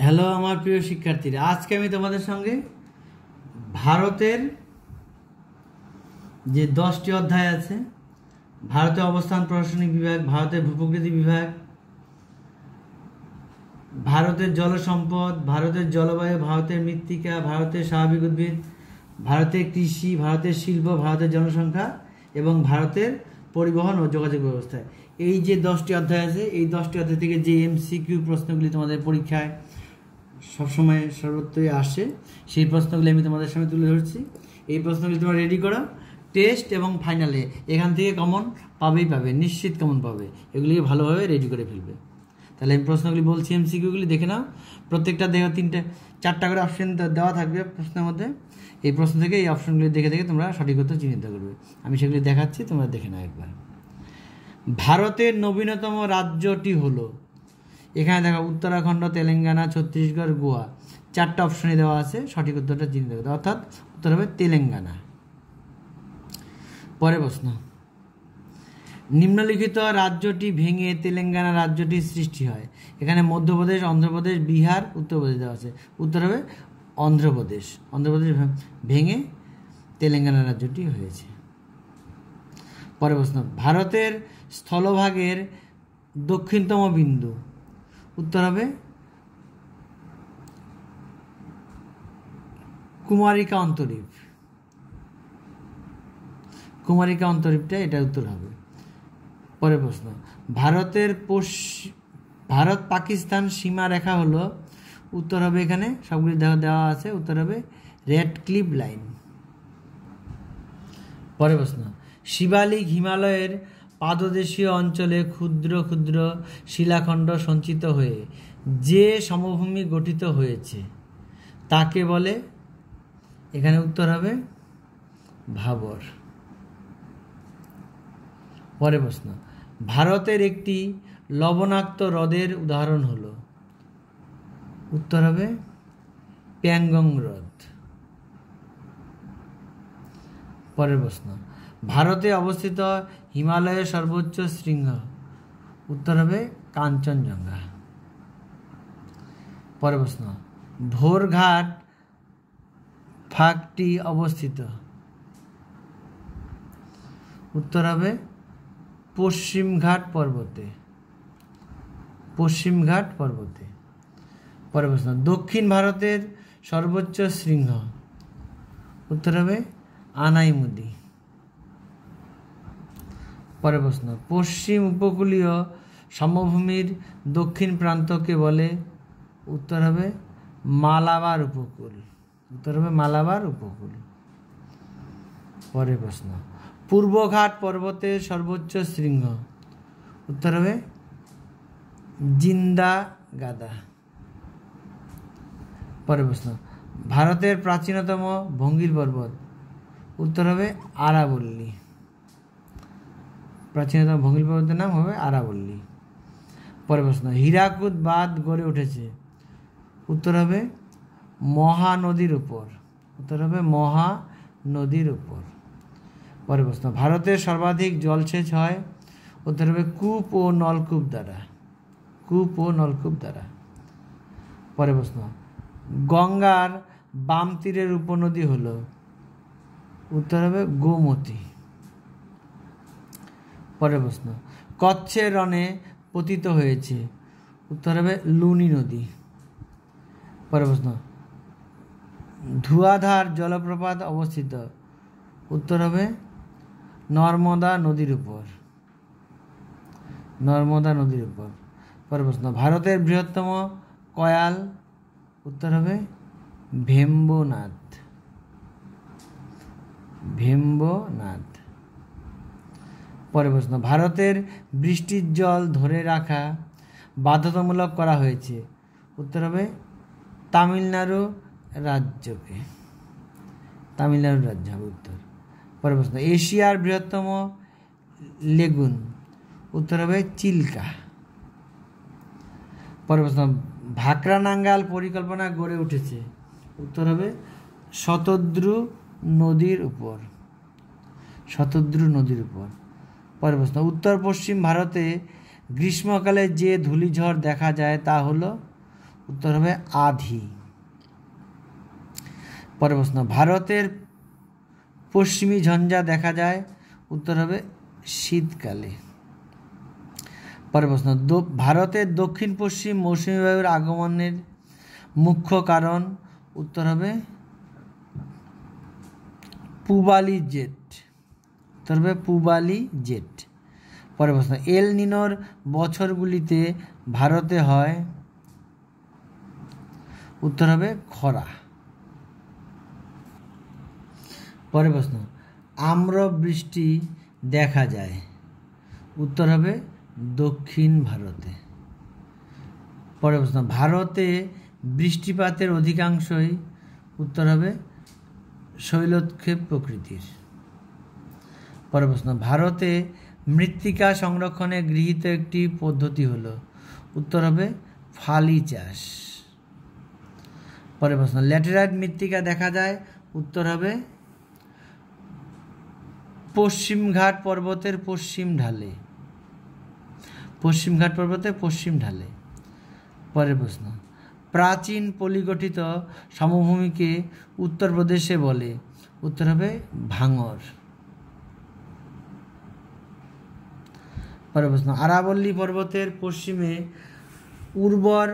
Hello আমার প্রিয় শিক্ষার্থীরা, আজকে আমি তোমাদের সঙ্গে ভারতের যে 10টি অধ্যায় আছে, ভারতের অবস্থান প্রশাসনিক বিভাগ, ভারতের ভূপ্রকৃতি বিভাগ, ভারতের জল সম্পদ, ভারতের জলবায়ু, ভারতের মৃত্তিকা, ভারতের স্বাভাবিক উদ্ভিদ, ভারতের কৃষি, ভারতের শিল্প, ভারতের জনসংখ্যা এবং ভারতের পরিবহন ও যোগাযোগ ব্যবস্থা, এই যে 10টি অধ্যায় আছে, এই 10টি অধ্যায় থেকে যে এমসিকিউ প্রশ্নগুলি তোমাদের পরীক্ষায় সবসময় সর্বত্রই আসে, সেই প্রশ্নগুলি আমি তোমাদের সামনে তুলে ধরছি। এই প্রশ্নগুলি তোমরা রেডি করো, টেস্ট এবং ফাইনালে এখান থেকে কমন পাবে, নিশ্চিত কমন পাবে। এগুলিকে ভালোভাবে রেডি করে ফেলবে। তাহলে আমি প্রশ্নগুলি বলছি, এমসিকিউগুলি দেখে নাও। প্রত্যেকটা দেখো 4টা করে অপশন দেওয়া থাকবে প্রশ্নের মধ্যে। এই প্রশ্ন থেকে এই অপশনগুলি দেখে তোমরা সঠিক উত্তর চিহ্নিত করবে। আমি সেগুলি দেখাচ্ছি, তোমরা দেখে নাও একবার। ভারতের নবীনতম রাজ্যটি হলো, এখানে দেখো উত্তরাখণ্ড, তেলেঙ্গানা, ছত্তিশগড়, গোয়া, 4টা অপশনে দেওয়া আছে। সঠিক উত্তরটা চিহ্নিত করতে, অর্থাৎ উত্তর হবে তেলেঙ্গানা। পরে প্রশ্ন, নিম্নলিখিত রাজ্যটি ভেঙে তেলেঙ্গানা রাজ্যটির সৃষ্টি হয়। এখানে মধ্যপ্রদেশ, অন্ধ্রপ্রদেশ, বিহার, উত্তরপ্রদেশ দেওয়া আছে। উত্তর হবে অন্ধ্রপ্রদেশ। অন্ধ্রপ্রদেশ ভেঙে তেলেঙ্গানা রাজ্যটি হয়েছে। পরে প্রশ্ন, ভারতের স্থলভাগের দক্ষিণতম বিন্দু। উত্তর হবে কুমারিকা অন্তরীপ। কুমারিকা অন্তরীপটা এটা উত্তর হবে। পরের প্রশ্ন, ভারত পাকিস্তান সীমা রেখা হলো। উত্তর হবে, এখানে সবগুলি দেওয়া আছে, উত্তর হবে রেড ক্লিফ লাইন। পরের প্রশ্ন, শিবালিক হিমালয়ের পাদদেশীয় অঞ্চলে ক্ষুদ্র ক্ষুদ্র শিলাখণ্ড সঞ্চিত হয়ে যে সমভূমি গঠিত হয়েছে তাকে বলে। এখানে উত্তর হবে ভাবর। পরের প্রশ্ন, ভারতের একটি লবণাক্ত হ্রদের উদাহরণ হলো। উত্তর হবে প্যাংগং হ্রদ। পরের প্রশ্ন, ভারতে অবস্থিত হিমালয়ের সর্বোচ্চ শৃঙ্গ। উত্তর হবে কাঞ্চনজঙ্ঘা। পরের প্রশ্ন, ভোরঘাট ফাঁকটি অবস্থিত। উত্তর হবে পশ্চিমঘাট পর্বতে। পশ্চিমঘাট পর্বতে। পরের প্রশ্ন, দক্ষিণ ভারতের সর্বোচ্চ শৃঙ্গ। উত্তর হবে আনাইমুদি। পরের প্রশ্ন, পশ্চিম উপকূলীয় সমভূমির দক্ষিণ প্রান্তকে বলে। উত্তর হবে মালাবার উপকূল। উত্তর হবে মালাবার উপকূল। পরের প্রশ্ন, পূর্বঘাট পর্বতের সর্বোচ্চ শৃঙ্গ। উত্তর হবে জিন্দা গাদা। পরের প্রশ্ন, ভারতের প্রাচীনতম ভঙ্গির পর্বত। উত্তর হবে আরাবল্লী। প্রাচীনতম ভঙ্গির পর্বতের নাম হবে আরাবল্লী। পরের প্রশ্ন, হীরাকুদ বাঁধ গড়ে উঠেছে। উত্তর হবে মহানদীর উপর। উত্তর হবে মহানদীর উপর। পরের প্রশ্ন, ভারতের সর্বাধিক জলসেচ হয়। উত্তর হবে কূপ ও নলকূপ দ্বারা। কূপ ও নলকূপ দ্বারা। পরের প্রশ্ন, গঙ্গার বাম তীরের উপনদী হলো। উত্তর হবে গোমতী। পরের প্রশ্ন, কচ্ছের রণে পতিত হয়েছে। উত্তর হবে লুনি নদী। পরের প্রশ্ন, ধুয়াধার জলপ্রপাত অবস্থিত। উত্তর হবে নর্মদা নদীর উপর। নর্মদা নদীর উপর। পরের প্রশ্ন, ভারতের বৃহত্তম কয়াল। উত্তর হবে ভেম্বনাথ। ভেম্বনাথ। পরের প্রশ্ন, ভারতের বৃষ্টির জল ধরে রাখা বাধ্যতামূলক করা হয়েছে। উত্তর হবে তামিলনাড়ু রাজ্যকে। তামিলনাড়ু রাজ্য হবে উত্তর। পরের প্রশ্ন, এশিয়ার বৃহত্তম লেগুন। উত্তর হবে চিল্কা। পরের প্রশ্ন, ভাকরা নাঙ্গাল পরিকল্পনা গড়ে উঠেছে। উত্তর হবে শতদ্রু নদীর উপর। শতদ্রু নদীর উপর। পরের প্রশ্ন, উত্তর পশ্চিম ভারতে গ্রীষ্মকালে যে ধূলিঝড় দেখা যায় তা হলো। উত্তর হবে আধি। পরের প্রশ্ন, ভারতের পশ্চিমী ঝঞ্ঝা দেখা যায়, উত্তর হবে শীতকালে। পরের প্রশ্ন, ভারতের দক্ষিণ পশ্চিম মৌসুমী বায়ুর আগমনের মুখ্য কারণ, উত্তর হবে পূবালি জেট। উত্তর হবে পূবালি জেট। পরের প্রশ্ন, এল নিনোর বছরগুলিতে ভারতে হয়, উত্তর হবে খরা। পরের প্রশ্ন, আম্র বৃষ্টি দেখা যায়, উত্তর হবে দক্ষিণ ভারতে। পরের প্রশ্ন, ভারতে বৃষ্টিপাতের অধিকাংশই, উত্তর হবে শৈলোৎক্ষেপ প্রকৃতির। পরের প্রশ্ন, ভারতে মৃত্তিকা সংরক্ষণে গৃহীত একটি পদ্ধতি হল, উত্তর হবে ফালি চাষ। পরের প্রশ্ন, ল্যাটেরাইট মৃত্তিকা দেখা যায়, উত্তর হবে পশ্চিমঘাট পর্বতের পশ্চিম ঢালে। পশ্চিমঘাট পর্বতের পশ্চিম ঢালে। পরের প্রশ্ন, প্রাচীন পলিগঠিত সমভূমিকে উত্তরপ্রদেশে বলে, উত্তর হবে ভাঙর। পরের প্রশ্ন, আরাবল্লী পর্বতের পশ্চিমে উর্বর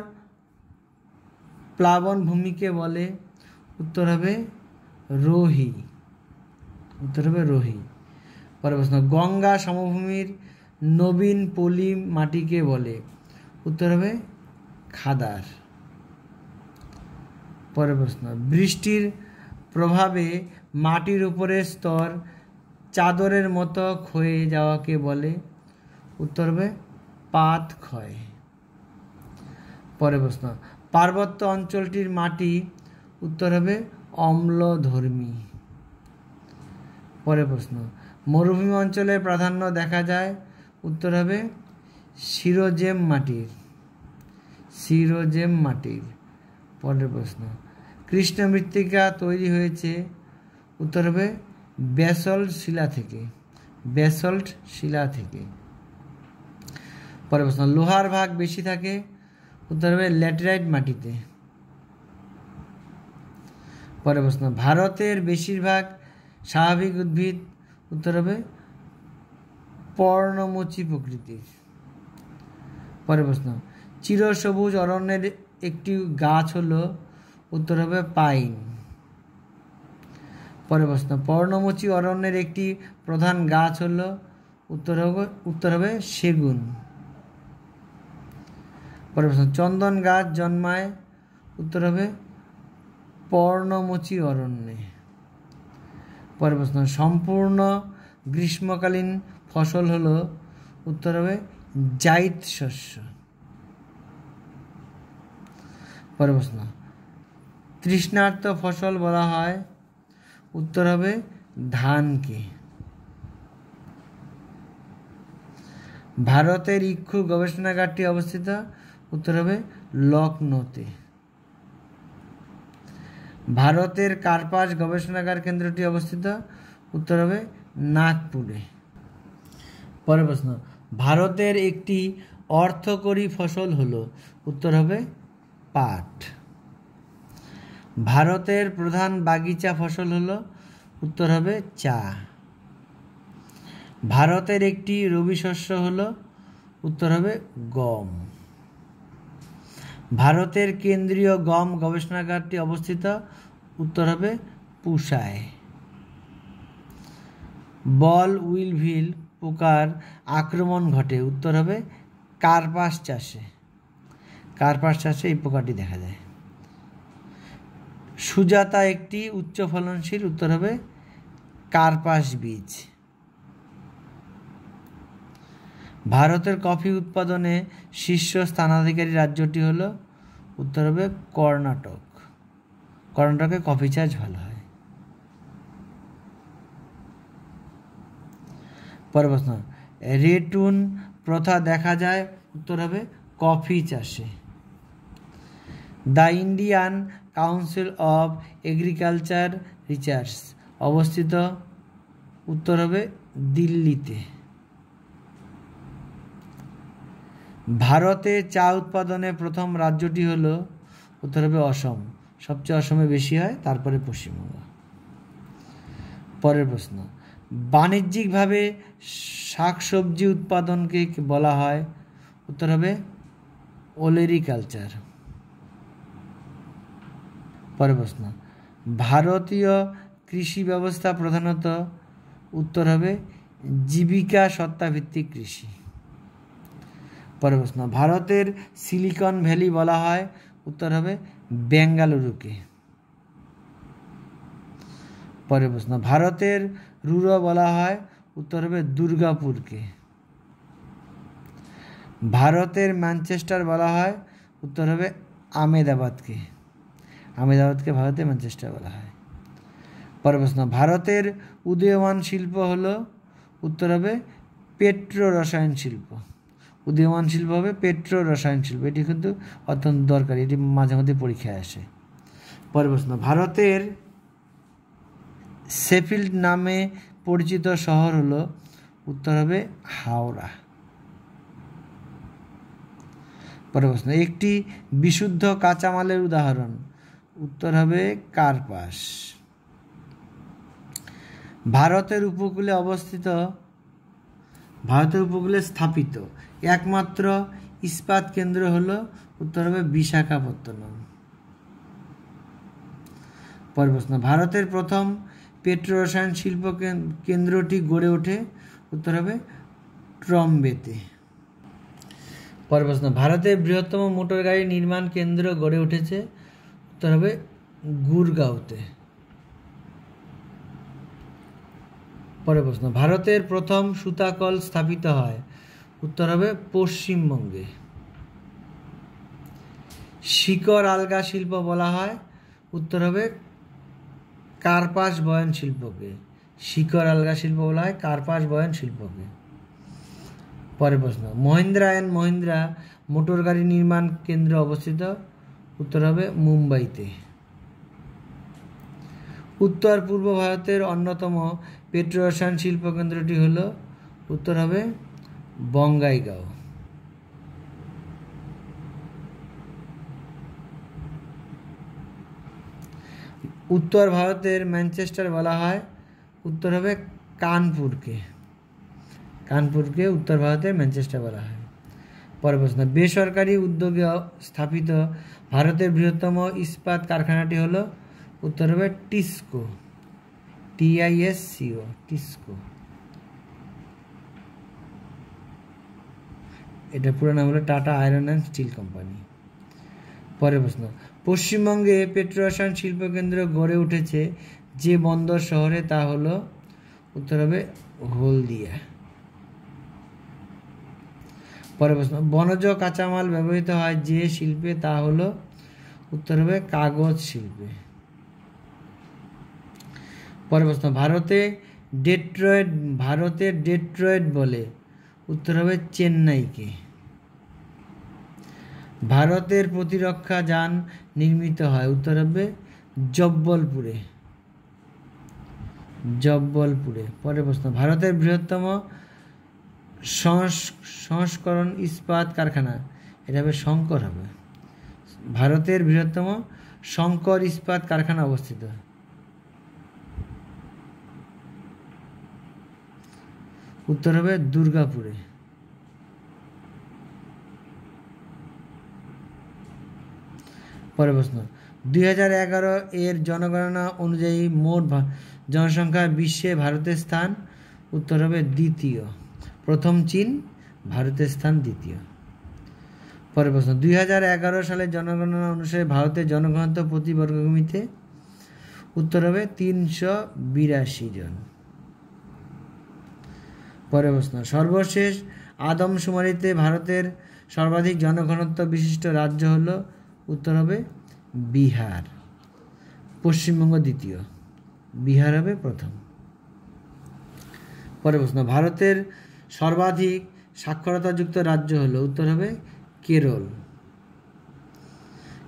প্লাবন ভূমিকে বলে, উত্তর হবে রোহি। উত্তর হবে রোহি। পরের প্রশ্ন, গঙ্গা সমভূমির নবীন পলি মাটিকে বলে, উত্তর হবে খাদার। পরের প্রশ্ন, বৃষ্টির প্রভাবে মাটির উপরের স্তর চাদরের মতো ক্ষয়ে যাওয়াকে বলে, উত্তর হবে পাত ক্ষয়। পরের প্রশ্ন, পার্বত্য অঞ্চলটির মাটি, উত্তর হবে অম্লধর্মী। পরের প্রশ্ন, মরুভূমি অঞ্চলে প্রাধান্য দেখা যায়, উত্তর হবে সিরোজেম মাটির। সিরোজেম মাটির। পরের প্রশ্ন, কৃষ্ণ মৃত্তিকা তৈরি হয়েছে, উত্তর হবে ব্যাসল্ট শিলা থেকে। ব্যাসল্ট শিলা থেকে। পরের প্রশ্ন, লোহার ভাগ বেশি থাকে, উত্তর হবে ল্যাটেরাইট মাটিতে। পরের প্রশ্ন, ভারতের বেশিরভাগ স্বাভাবিক উদ্ভিদ, উত্তর হবে পর্ণমোচী প্রকৃতির। পরের প্রশ্ন, চিরসবুজ অরণ্যের একটি গাছ হলো, উত্তর হবে পাইন। পরের প্রশ্ন, পর্ণমোচী অরণ্যের একটি প্রধান গাছ হলো, উত্তর হবে সেগুন। পরের প্রশ্ন, চন্দন গাছ জন্মায়, উত্তর হবে পর্ণমোচী অরণ্যে। পরের প্রশ্ন, সম্পূর্ণ গ্রীষ্মকালীন ফসল হলো, উত্তর হবে জাইদ শস্য। পরের প্রশ্ন, তৃষ্ণার্ত ফসল বলা হয়, উত্তর হবে ধানকে। ভারতের ইক্ষু গবেষণাগারটি অবস্থিত, উত্তর হবে লখনৌতে। ভারতের কার্পাস গবেষণাগার কেন্দ্রটি অবস্থিত, উত্তর হবে নাগপুরে। পরের প্রশ্ন, ভারতের একটি অর্থকরী ফসল হলো, উত্তর হবে পাট। ভারতের প্রধান বাগিচা ফসল হলো, উত্তর হবে চা। ভারতের একটি রবি শস্য হলো, উত্তর হবে গম। ভারতের কেন্দ্রীয় গম গবেষণাগারটি অবস্থিত, উত্তর হবে পুসায়। বল উইলভিল পোকার আক্রমণ ঘটে, উত্তর হবে কার্পাস চাষে। কার্পাস চাষে এই পোকাটি দেখা যায়। সুজাতা একটি উচ্চ ফলনশীল, উত্তর হবে কার্পাস বীজ। ভারতের কফি উৎপাদনে শীর্ষ স্থানাধিকারী রাজ্যটি হলো, উত্তর হবে কর্ণাটক। কর্ণাটকে কফি চাষ ভালো হয়। পরের প্রশ্ন, রেটুন প্রথা দেখা যায়, উত্তর হবে কফি চাষে। The Indian council of agriculture research অবস্থিত, উত্তর হবে দিল্লিতে। ভারতে চা উৎপাদনে প্রথম রাজ্যটি হলো, উত্তর হবে অসম, সবচেয়ে অসমে বেশি হয়, তারপরে পশ্চিমবঙ্গ। পরের প্রশ্ন, বাণিজ্যিকভাবে শাকসবজি উৎপাদনকে বলা হয়? উত্তর হবে ওলেরিকালচার। পরের প্রশ্ন, ভারতীয় কৃষি ব্যবস্থা প্রধানত? উত্তর হবে জীবিকা সত্তাভিত্তিক কৃষি। পরের প্রশ্ন, ভারতের সিলিকন ভ্যালি বলা হয়? উত্তর হবে বেঙ্গালুরুকে। পরের প্রশ্ন, ভারতের রুরো বলা হয়? উত্তর হবে দুর্গাপুরকে। ভারতের ম্যানচেস্টার বলা হয়? উত্তর হবে আহমেদাবাদকে। আহমেদাবাদকে ভারতের ম্যানচেস্টার বলা হয়। পরের প্রশ্ন, ভারতের উদীয়মান শিল্প হলো? উত্তর হবে পেট্রো রসায়ন শিল্প। উদীয়মান শিল্প হবে পেট্রো রসায়ন শিল্প। এটি কিন্তু অত্যন্ত দরকারি, এটি মাঝে মধ্যে পরীক্ষায় আসে। পরের প্রশ্ন, ভারতের শেফিল্ড নামে পরিচিত শহর হলো? উত্তর হবে হাওড়া। পরের প্রশ্ন, একটি বিশুদ্ধ কাঁচামালের উদাহরণ? উত্তর হবে কার্পাস। ভারতের উপকূলে স্থাপিত একমাত্র ইস্পাত কেন্দ্র হলো? উত্তর হবে বিশাখাপত্তনম। পরের প্রশ্ন, ভারতের প্রথম পেট্রো রসায়ন শিল্প কেন্দ্রটি গড়ে ওঠে? উত্তর হবে ট্রম্বেতে। পরের প্রশ্ন, ভারতের বৃহত্তম মোটর গাড়ি নির্মাণ কেন্দ্র গড়ে উঠেছে? উত্তর হবে গুরগাঁওতে। পরের প্রশ্ন, ভারতের প্রথম সুতাকল স্থাপিত হয়? উত্তর হবে পশ্চিমবঙ্গে। শিকড় আলগা শিল্প বলা হয়? উত্তর হবে কার্পাস বয়ন শিল্পকে। শিকড় আলগা শিল্প বলা হয় কার্পাস বয়ন শিল্পকে। পরের প্রশ্ন, মহিন্দ্রা অ্যান্ড মহিন্দ্রা মোটর গাড়ি নির্মাণ কেন্দ্র অবস্থিত? উত্তর হবে মুম্বাইতে। উত্তর পূর্ব ভারতের অন্যতম পেট্রো রসায়ন শিল্প কেন্দ্রটি হল? উত্তর হবে বঙ্গাইগাঁও। উত্তর ভারতের ম্যানচেস্টার বলা হয়? উত্তর হবে কানপুরকে। কানপুরকে উত্তর ভারতের ম্যানচেস্টার বলা হয়। পরের প্রশ্ন, বেসরকারি উদ্যোগে স্থাপিত ভারতের বৃহত্তম ইস্পাত কারখানাটি হলো? উত্তর হবে টিসকো। TISCO, TISCO. এটা পুরো নাম হলো tata iron and steel company. পরের প্রশ্ন, পশ্চিমবঙ্গে পেট্রো রসায়ন শিল্প কেন্দ্র গড়ে উঠেছে যে বন্দর শহরে, তা হলো? উত্তর হবে হলদিয়া। পরের প্রশ্ন, বনজ কাঁচামাল ব্যবহৃত হয় যে শিল্পে, তা হলো? উত্তর হবে কাগজ শিল্পে। পরের প্রশ্ন, ভারতের ডেট্রয়েট বলে? উত্তর হবে চেন্নাইকে। ভারতের প্রতিরক্ষা যান নির্মিত হয়? উত্তর হবে জব্বলপুরে। পরের প্রশ্ন, ভারতের বৃহত্তম সংস্করণ ইস্পাত কারখানা? এটা হবে শঙ্কর হবে। ভারতের বৃহত্তম শঙ্কর ইস্পাত কারখানা অবস্থিত? উত্তর হবে দুর্গাপুরে। পরের প্রশ্ন, 2011 এর জনগণনা অনুযায়ী মোট জনসংখ্যা বিশ্বে ভারতের স্থান? উত্তর হবে দ্বিতীয়। প্রথম চীন, ভারতের স্থান দ্বিতীয়। পরের প্রশ্ন, 2011 সালের জনগণনা অনুসারে ভারতের জনঘনত্ব প্রতি বর্গকিমিতে? উত্তর হবে 382 জন। পরের প্রশ্ন, সর্বশেষ আদমশুমারিতে ভারতের সর্বাধিক জনঘনত্ব বিশিষ্ট রাজ্য হল? উত্তর হবে বিহার। পশ্চিমবঙ্গ দ্বিতীয়, বিহার হবে প্রথম। পরের প্রশ্ন, ভারতের সর্বাধিক সাক্ষরতাযুক্ত রাজ্য হল? উত্তর হবে কেরল।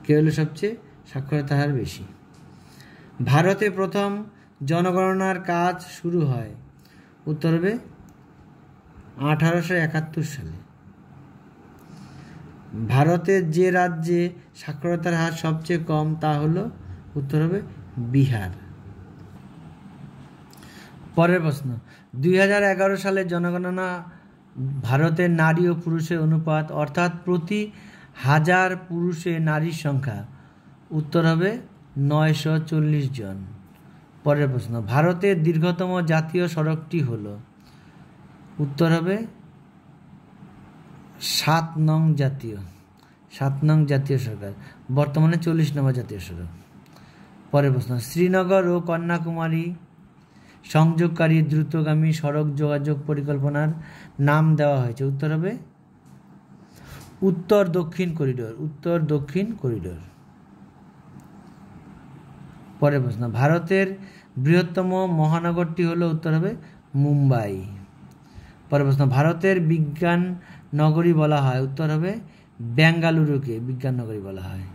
কেরলে সবচেয়ে সাক্ষরতা হার বেশি। ভারতে প্রথম জনগণনার কাজ শুরু হয়? উত্তর হবে 1871 সালে। ভারতের যে রাজ্যে সাক্ষরতার হার সবচেয়ে কম তা হলো উত্তর হবে বিহার। পরের প্রশ্ন, 2011 সালের জনগণনা ভারতের নারী ও পুরুষের অনুপাত অর্থাৎ প্রতি 1000 পুরুষে নারীর সংখ্যা উত্তর হবে 940 জন। পরের প্রশ্ন, ভারতের দীর্ঘতম জাতীয় সড়কটি হলো উত্তর হবে 7 নং জাতীয় সড়ক, বর্তমানে 40 নম্বর জাতীয় সড়ক। পরের প্রশ্ন, শ্রীনগর ও কন্যাকুমারী সংযোগকারী দ্রুতগামী সড়ক যোগাযোগ পরিকল্পনার নাম দেওয়া হয়েছে উত্তর হবে উত্তর দক্ষিণ করিডোর। পরের প্রশ্ন, ভারতের বৃহত্তম মহানগরটি হলো উত্তর হবে মুম্বাই। পরের প্রশ্ন, ভারতের বিজ্ঞান নগরী বলা হয় উত্তর হবে বেঙ্গালুরুকে বিজ্ঞান নগরী বলা হয়।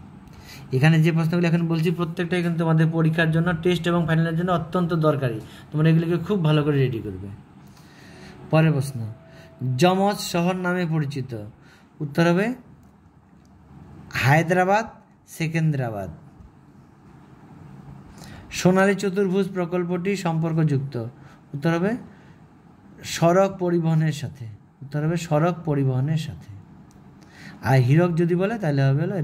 এখানে যে প্রশ্নগুলো এখন বলছি প্রত্যেকটাই কিন্তু তোমাদের পরীক্ষার জন্য, টেস্ট এবং ফাইনালের জন্য অত্যন্ত দরকারি। তোমরা এগুলিকে খুব ভালো করে রেডি করবে। পরের প্রশ্ন, যমজ শহর নামে পরিচিত উত্তর হবে হায়দ্রাবাদ, সেকেন্দ্রাবাদ। সোনালী চতুর্ভুজ প্রকল্পটি সম্পর্কযুক্ত উত্তর হবে সড়ক পরিবহনের সাথে। আর হীরক যদি বলে তাহলে হবে হলো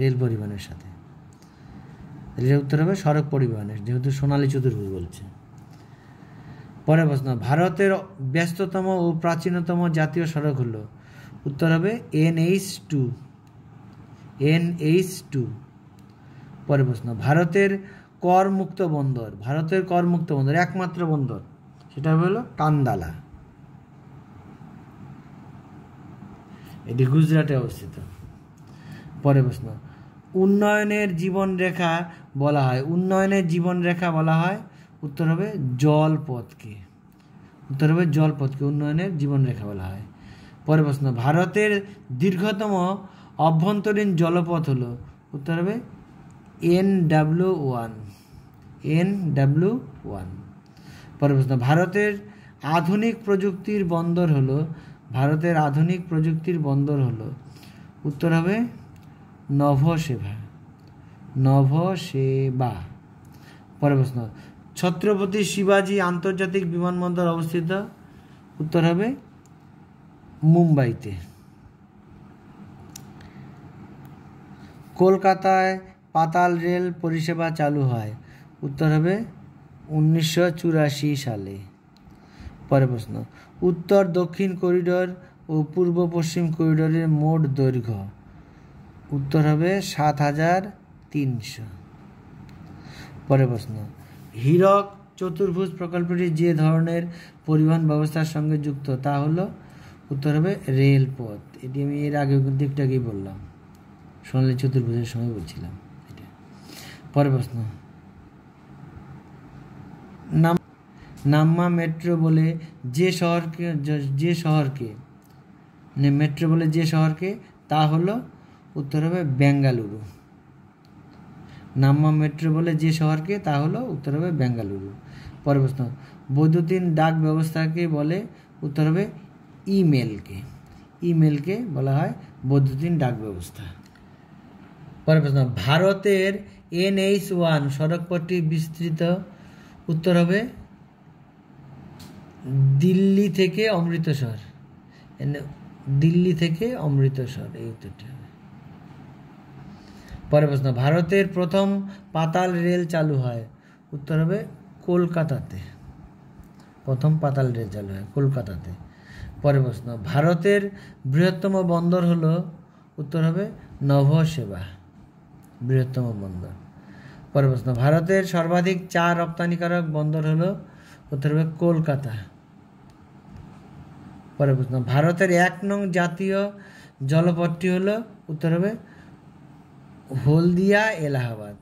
রেল পরিবহনের সাথে। উত্তর হবে সড়ক পরিবহনের, যেহেতু সোনালী চতুর্ভুজ বলছে। পরের প্রশ্ন, ভারতের ব্যস্ততম ও প্রাচীনতম জাতীয় সড়ক হলো উত্তর হবে NH2। পরের প্রশ্ন, ভারতের করমুক্ত বন্দর একমাত্র বন্দর সেটা হলো কান্দালা, এটি গুজরাটে অবস্থিত। পরের প্রশ্ন, উন্নয়নের জীবনরেখা বলা হয় উত্তর হবে জলপথকে উন্নয়নের জীবনরেখা বলা হয়। পরের প্রশ্ন, ভারতের দীর্ঘতম অভ্যন্তরীণ জলপথ হলো উত্তর হবে NW1। পরের প্রশ্ন, ভারতের আধুনিক প্রযুক্তির বন্দর হলো উত্তর হবে নভসেবা। পরের প্রশ্ন, ছত্রপতি শিবাজি আন্তর্জাতিক বিমানবন্দর অবস্থিত উত্তর হবে মুম্বাইতে। কলকাতায় পাতাল রেল পরিষেবা চালু হয় উত্তর হবে 1984 সালে। পরের প্রশ্ন, উত্তর দক্ষিণ করিডোর ও পূর্ব পশ্চিম করিডোরের মোট দৈর্ঘ্য উত্তর হবে 7300। পরের প্রশ্ন, হীরক চতুর্ভুজ প্রকল্পটি যে ধরনের পরিবহন ব্যবস্থার সঙ্গে যুক্ত তা হলো উত্তর হবে রেলপথ। এটি আমি এর আগেই বললাম, সোনালী চতুর্ভুজের সময় বলছিলাম এটা। পরের প্রশ্ন, নাম্মা মেট্রো বলে যে শহরকে তা হলো উত্তর হবে বেঙ্গালুরু। পরের প্রশ্ন, বৈদ্যুতিন ডাক ব্যবস্থাকে বলে উত্তর হবে ইমেলকে বলা হয় বৈদ্যুতিন ডাক ব্যবস্থা। পরের প্রশ্ন, ভারতের NH1 সড়কপথটি বিস্তৃত উত্তর হবে দিল্লি থেকে অমৃতসর, এই উত্তরটি হবে। পরের প্রশ্ন, ভারতের প্রথম পাতাল রেল চালু হয় উত্তর হবে কলকাতাতে। পরের প্রশ্ন, ভারতের বৃহত্তম বন্দর হলো উত্তর হবে নভসেবা, বৃহত্তম বন্দর। পরের প্রশ্ন, ভারতের সর্বাধিক চা রপ্তানিকারক বন্দর হলো উত্তর হবে কলকাতা। পরের প্রশ্ন, ভারতের 1 নং জাতীয় জলপথটি হলো উত্তর হবে হলদিয়া এলাহাবাদ।